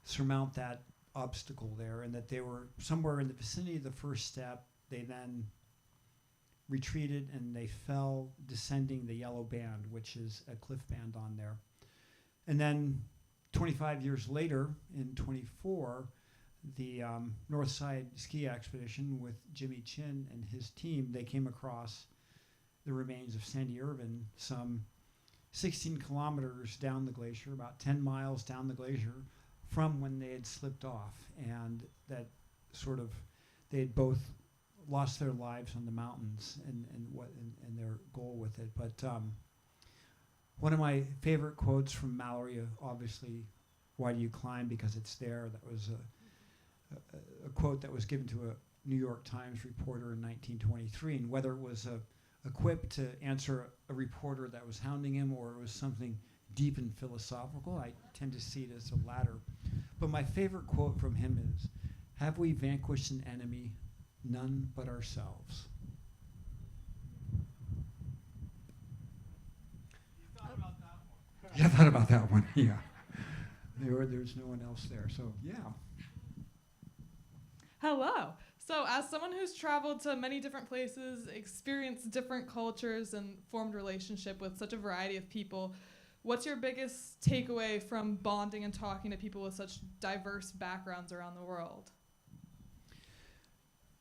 S2: surmount that obstacle there, and that they were somewhere in the vicinity of the first step. They then retreated and they fell descending the yellow band, which is a cliff band on there. And then 25 years later, in 24, the North Side Ski Expedition with Jimmy Chin and his team, they came across the remains of Sandy Irvin some 16 kilometers down the glacier, about 10 miles down the glacier from when they had slipped off. And that sort of, they had both lost their lives on the mountains and their goal with it. But one of my favorite quotes from Mallory, obviously, "Why do you climb? Because it's there." That was a quote that was given to a New York Times reporter in 1923. And whether it was a quip to answer a reporter that was hounding him, or it was something deep and philosophical, I tend to see it as the latter. But my favorite quote from him is, "Have we vanquished an enemy? None but ourselves." Yeah, I thought about that one. Yeah, there's no one else there. So yeah.
S9: Hello. So, as someone who's traveled to many different places, experienced different cultures, and formed relationship with such a variety of people, what's your biggest takeaway from bonding and talking to people with such diverse backgrounds around the world?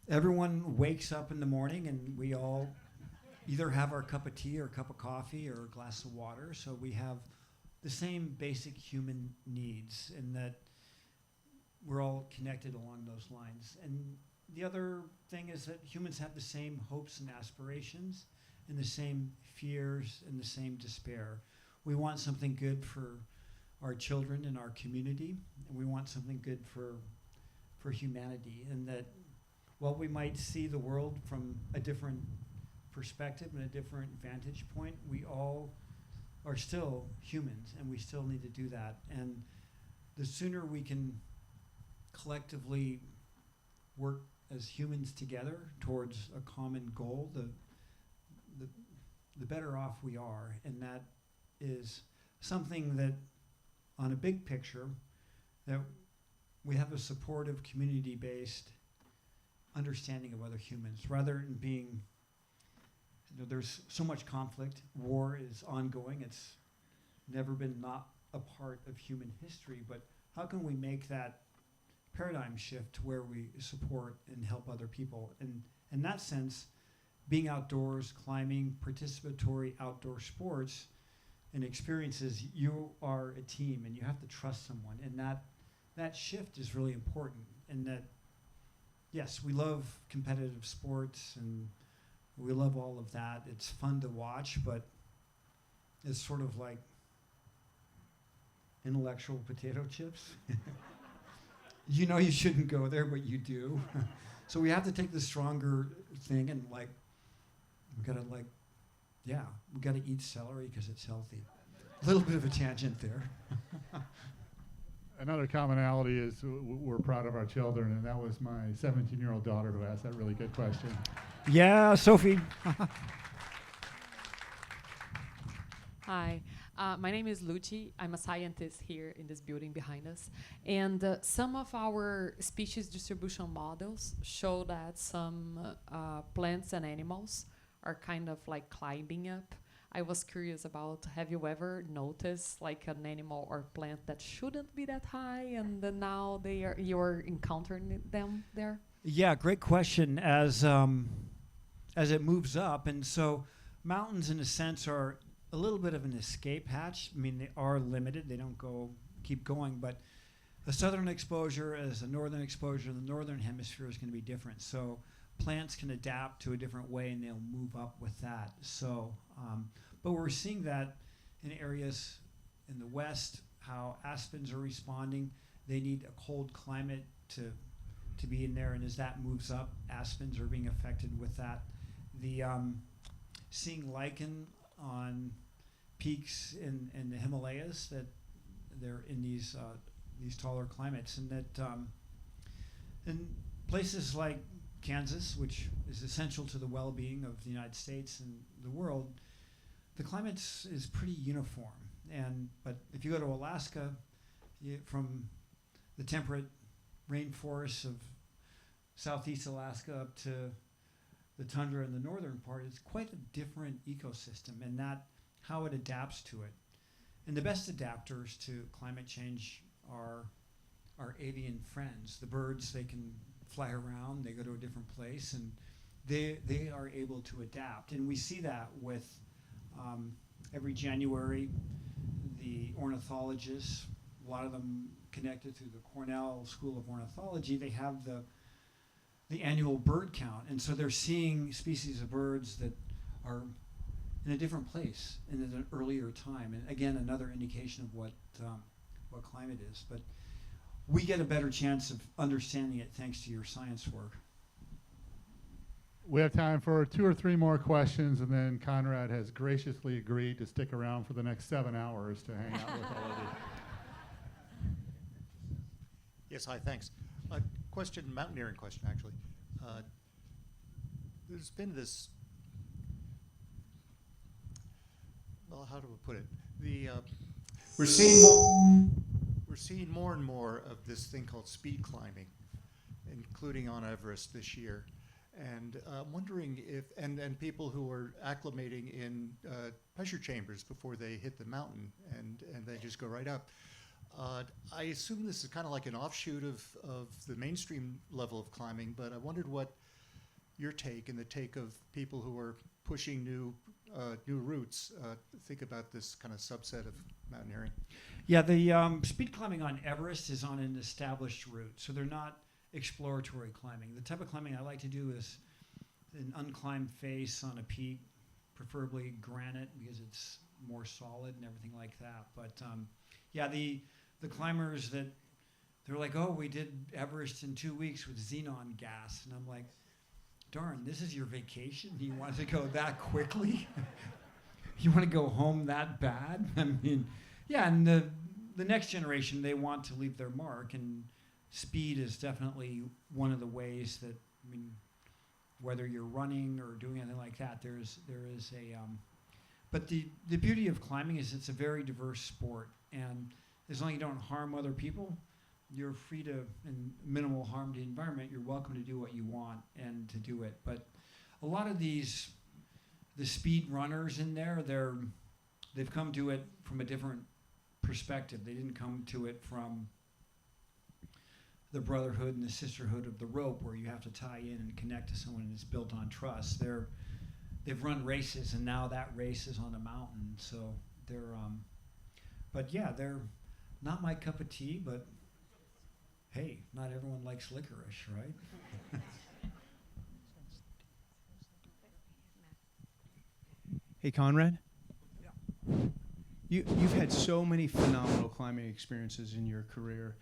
S2: Everyone wakes up in the morning and we all either have our cup of tea or a cup of coffee or a glass of water. So we have the same basic human needs, in that we're all connected along those lines. And the other thing is that humans have the same hopes and aspirations, and the same fears and the same despair. We want something good for our children and our community, and we want something good for humanity. And that while we might see the world from a different perspective and a different vantage point, we all are still humans, and we still need to do that. And the sooner we can collectively work as humans together towards a common goal, the better off we are. And that is something that, on a big picture, that we have a supportive, community-based understanding of other humans, rather than being, there's so much conflict. War is ongoing. It's never been not a part of human history. But how can we make that paradigm shift to where we support and help other people? And in that sense, being outdoors, climbing, participatory outdoor sports and experiences, you are a team and you have to trust someone. And that shift is really important. And that, yes, we love competitive sports and we love all of that. It's fun to watch, but it's sort of like intellectual potato chips. You know you shouldn't go there, but you do. So we have to take the stronger thing and we gotta eat celery because it's healthy. A little bit of a tangent there.
S1: Another commonality is we're proud of our children, and that was my 17-year-old daughter who asked that really good question.
S2: Yeah, Sophie.
S10: Hi, my name is Luci. I'm a scientist here in this building behind us. And some of our species distribution models show that some plants and animals are kind of like climbing up. I was curious about, have you ever noticed like an animal or plant that shouldn't be that high, and then now you're encountering them there?
S2: Yeah, great question. As it moves up, and so mountains in a sense are a little bit of an escape hatch. I mean, they are limited. They don't keep going, but a southern exposure as a northern exposure in the northern hemisphere is going to be different. So plants can adapt to a different way and they'll move up with that. So, but we're seeing that in areas in the west, how aspens are responding. They need a cold climate to be in there, and as that moves up, aspens are being affected with that. The seeing lichen on peaks in the Himalayas, that they're in these taller climates, and that in places like Kansas, which is essential to the well-being of the United States and the world, the climate is pretty uniform. But if you go to Alaska, from the temperate rainforests of southeast Alaska up to the tundra in the northern part, it's quite a different ecosystem, and that how it adapts to it. And the best adapters to climate change are our avian friends. The birds, they can fly around, they go to a different place, and they are able to adapt. And we see that with every January, the ornithologists, a lot of them connected through the Cornell School of Ornithology, they have the annual bird count. And so they're seeing species of birds that are in a different place and at an earlier time. And again, another indication of what climate is. But we get a better chance of understanding it thanks to your science work.
S1: We have time for 2 or 3 more questions, and then Conrad has graciously agreed to stick around for the next 7 hours to hang out with all of you.
S11: Yes, hi, thanks. Mountaineering question, actually. There's been this, well, how do we put it? We're seeing more and more of this thing called speed climbing, including on Everest this year. And I'm wondering if, and people who are acclimating in pressure chambers before they hit the mountain, and they just go right up. I assume this is kind of like an offshoot of the mainstream level of climbing, but I wondered what your take and the take of people who are pushing new routes think about this kind of subset of mountaineering.
S2: Yeah, the speed climbing on Everest is on an established route, so they're not exploratory climbing. The type of climbing I like to do is an unclimbed face on a peak, preferably granite because it's more solid and everything like that. But yeah, the climbers that they're like, oh, we did Everest in 2 weeks with xenon gas, and I'm like, darn, this is your vacation? You want to go that quickly? You want to go home that bad? I mean, yeah, and the next generation, they want to leave their mark, and speed is definitely one of the ways that, I mean, whether you're running or doing anything like that, there is a, but the beauty of climbing is it's a very diverse sport, and as long as you don't harm other people, you're free to, in minimal harm to the environment, you're welcome to do what you want and to do it. But a lot of the speed runners in there, they've come to it from a different perspective. They didn't come to it from the brotherhood and the sisterhood of the rope, where you have to tie in and connect to someone, and it's built on trust. They've run races, and now that race is on a mountain. So but yeah, they're not my cup of tea, but hey, not everyone likes licorice, right?
S12: Hey, Conrad? Yeah. You've had so many phenomenal climbing experiences in your career.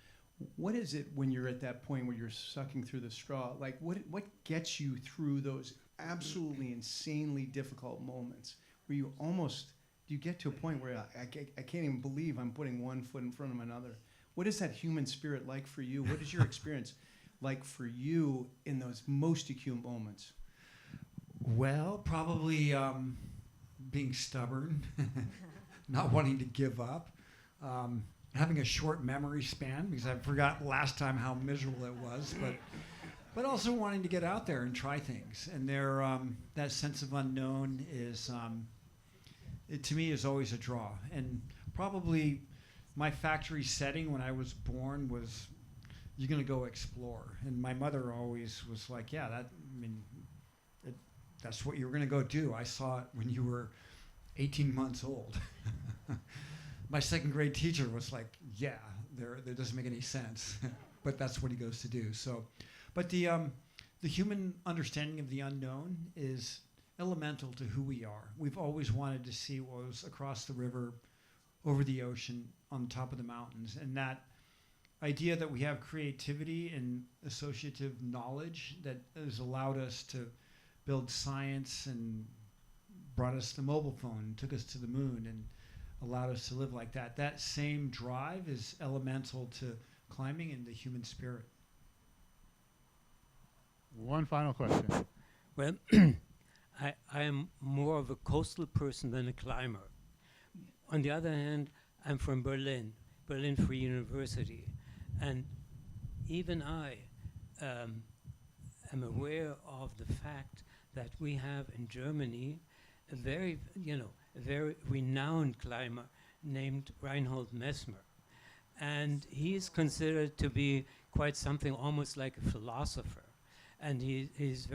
S12: What is it when you're at that point where you're sucking through the straw? Like, what gets you through those absolutely insanely difficult moments where you almost, you get to a point where I can't even believe I'm putting one foot in front of another? What is that human spirit like for you? What is your experience like for you in those most acute moments?
S2: Well, probably being stubborn, not wanting to give up, having a short memory span because I forgot last time how miserable it was, but also wanting to get out there and try things. And that sense of unknown is, it to me is always a draw. And probably my factory setting when I was born was, you're going to go explore. And my mother always was like, yeah, that's what you were going to go do. I saw it when you were 18 months old. My second grade teacher was like, yeah, that doesn't make any sense, but that's what he goes to do. So, but the human understanding of the unknown is elemental to who we are. We've always wanted to see what was across the river, over the ocean, on top of the mountains, and that idea that we have creativity and associative knowledge that has allowed us to build science and brought us the mobile phone, took us to the moon, and allowed us to live like that. That same drive is elemental to climbing and the human spirit.
S1: One final question.
S13: Well, I am more of a coastal person than a climber. On the other hand, I'm from Berlin Free University, and even I am aware of the fact that we have in Germany a very renowned climber named Reinhold Messmer, and he is considered to be quite something, almost like a philosopher. And he's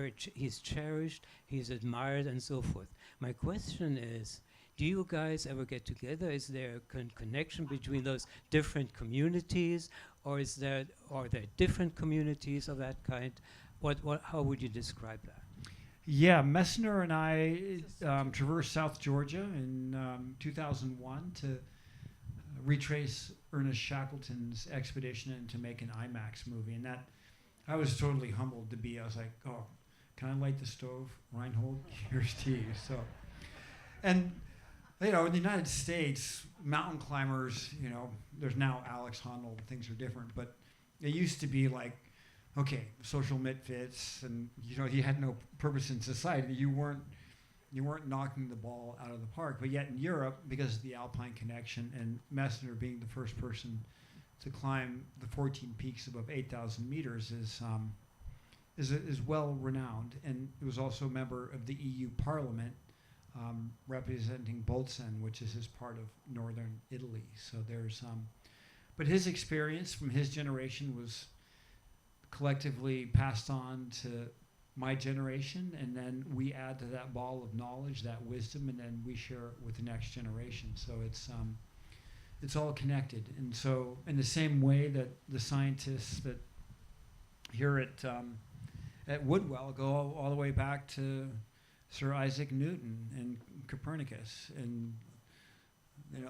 S13: cherished, he's admired, and so forth. My question is, do you guys ever get together? Is there a connection between those different communities, or are there different communities of that kind? How would you describe that?
S2: Yeah, Messner and I traversed South Georgia in 2001 to retrace Ernest Shackleton's expedition and to make an IMAX movie. And that, I was totally humbled to be. I was like, oh, can I light the stove? Reinhold, here's to you. So, and in the United States, mountain climbers, there's now Alex Honnold, things are different, but it used to be like, okay, social misfits, and you had no purpose in society. You weren't knocking the ball out of the park. But yet in Europe, because of the Alpine connection and Messner being the first person to climb the 14 peaks above 8,000 meters is well renowned, and he was also a member of the EU Parliament, representing Bolzano, which is his part of northern Italy. So there's, but his experience from his generation was collectively passed on to my generation, and then we add to that ball of knowledge, that wisdom, and then we share it with the next generation. So it's all connected. And so in the same way that the scientists that here at Woodwell go all the way back to Sir Isaac Newton and Copernicus and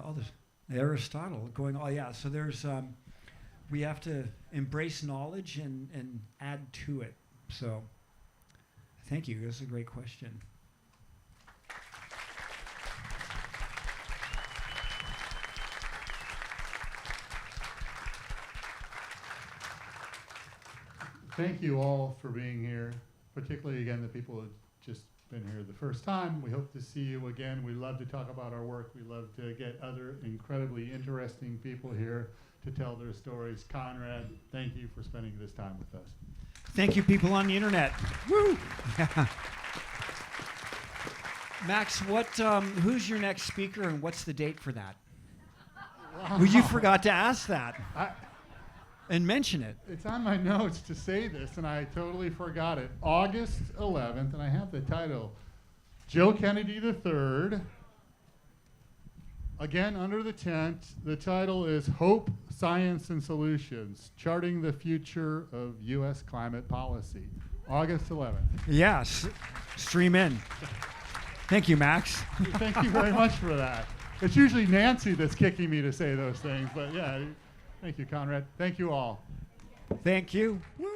S2: others, Aristotle, going, oh yeah, so there's we have to embrace knowledge and add to it. So thank you. That's a great question.
S1: Thank you all for being here, particularly, again, the people who have just been here the first time. We hope to see you again. We love to talk about our work. We love to get other incredibly interesting people here to tell their stories. Conrad, thank you for spending this time with us.
S2: Thank you, people on the internet. Woo! Max, who's your next speaker, and what's the date for that?
S1: Wow.
S2: Well, you forgot to ask that and mention it.
S1: It's on my notes to say this, and I totally forgot it. August 11th, and I have the title, Joe Kennedy III. Again, under the tent, the title is Hope, Science, and Solutions, Charting the Future of U.S. Climate Policy. August 11th.
S2: Yes, stream in. Thank you, Max.
S1: Thank you very much for that. It's usually Nancy that's kicking me to say those things, but yeah, thank you, Conrad. Thank you all.
S2: Thank you. Woo.